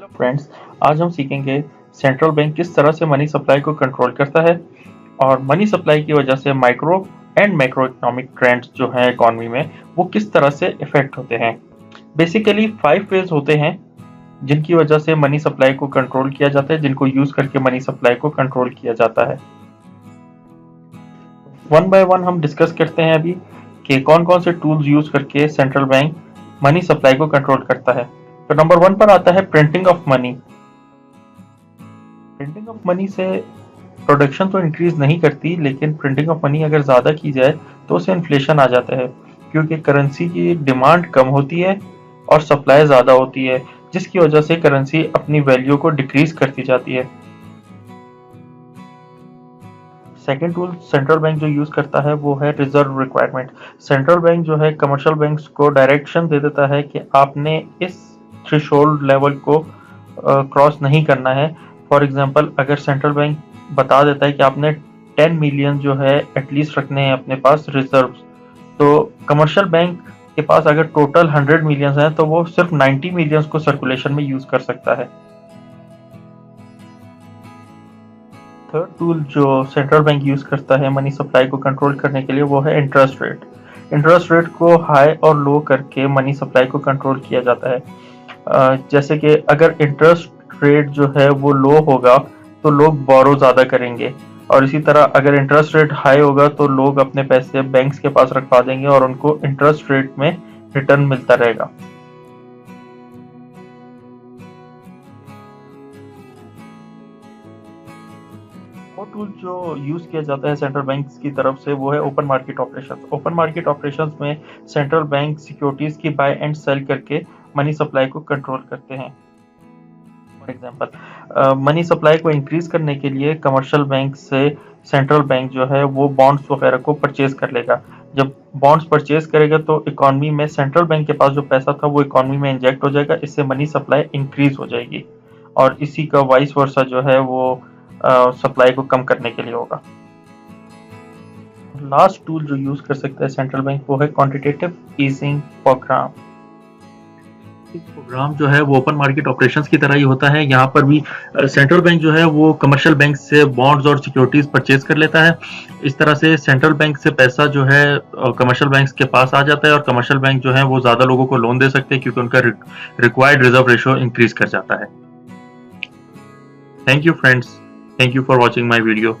Hello friends, आज हम सीखेंगे सेंट्रल बैंक किस तरह से मनी सप्लाई को कंट्रोल करता है और मनी सप्लाई की वजह से micro and macro economic trends जो हैं इकोनॉमी में वो किस तरह से इफेक्ट होते हैं। बेसिकली 5 वेज होते हैं जिनकी वजह से मनी सप्लाई को कंट्रोल किया जाता है, जिनको यूज करके मनी सप्लाई को कंट्रोल किया जाता है। वन बाय वन हम डिस्कस करते हैं अभी कि कौन कौन से टूल्स यूज करके सेंट्रल बैंक मनी सप्लाई को कंट्रोल करता है। तो नंबर 1 पर आता है printing of money. Printing of money से प्रोडक्शन तो इंक्रीज नहीं करती, लेकिन प्रिंटिंग ऑफ मनी अगर ज़्यादा की जाए तो उससे इन्फ्लेशन आ जाता है, क्योंकि करेंसी की डिमांड कम होती है और सप्लाई ज़्यादा होती है, जिसकी वजह से करेंसी अपनी वैल्यू को डिक्रीज करती जाती है। सेकेंड टूल सेंट्रल बैंक जो यूज करता है वो है रिजर्व रिक्वायरमेंट। सेंट्रल बैंक जो है कमर्शियल बैंक्स को डायरेक्शन दे देता है कि आपने इस थ्रेशोल्ड लेवल को क्रॉस नहीं करना है। फॉर एग्जांपल, अगर सेंट्रल बैंक बता देता है कि आपने 10 मिलियन जो है एटलीस्ट रखने हैं अपने पास रिजर्व्स, तो कमर्शियल बैंक के पास अगर टोटल 100 मिलियंस हैं तो वो सिर्फ 90 मिलियंस को सर्कुलेशन में यूज कर सकता है। थर्ड टूल जो सेंट्रल बैंक यूज करता है मनी सप्लाई को कंट्रोल करने के लिए वो है इंटरेस्ट रेट। इंटरेस्ट रेट को हाई और लो करके मनी सप्लाई को कंट्रोल किया जाता है। जैसे कि अगर इंटरेस्ट रेट जो है वो लो होगा तो लोग बोरो ज़्यादा करेंगे, और इसी तरह अगर इंटरेस्ट रेट हाई होगा तो लोग अपने पैसे बैंक्स के पास रखवा देंगे और उनको इंटरेस्ट रेट में रिटर्न मिलता रहेगा। और टूल जो यूज किया जाता है सेंट्रल बैंक की तरफ से वो है open market operations. Open market operations में सेंट्रल बैंक सिक्योरिटीज की बाय एंड सेल करके मनी सप्लाई को कंट्रोल करते हैं। फॉर एग्जांपल, मनी सप्लाई को इंक्रीज करने के लिए कमर्शियल बैंक से सेंट्रल बैंक जो है वो बॉन्ड्स वगैरह को परचेज कर लेगा। जब बॉन्ड्स परचेज करेगा तो इकोनॉमी में सेंट्रल बैंक के पास जो पैसा था वो इकोनॉमी में इंजेक्ट हो जाएगा, इससे मनी सप्लाई इंक्रीज हो जाएगी, और इसी का वाइस वर्सा जो है वो सप्लाई को कम करने के लिए होगा। लास्ट टूल जो यूज कर सकता है सेंट्रल बैंक वो है क्वांटिटेटिव ईजिंग प्रोग्राम। प्रोग्राम जो है वो ओपन मार्केट ऑपरेशंस की तरह ही होता है। यहाँ पर भी सेंट्रल बैंक जो है वो कमर्शियल बैंक से बॉन्ड्स और सिक्योरिटीज परचेज कर लेता है। इस तरह से सेंट्रल बैंक से पैसा जो है कमर्शियल बैंक्स के पास आ जाता है, और कमर्शियल बैंक जो है वो ज्यादा लोगों को लोन दे सकते हैं क्योंकि उनका रिक्वायर्ड रिजर्व रेशो इंक्रीज कर जाता है। Thank you friends, thank you for watching my video.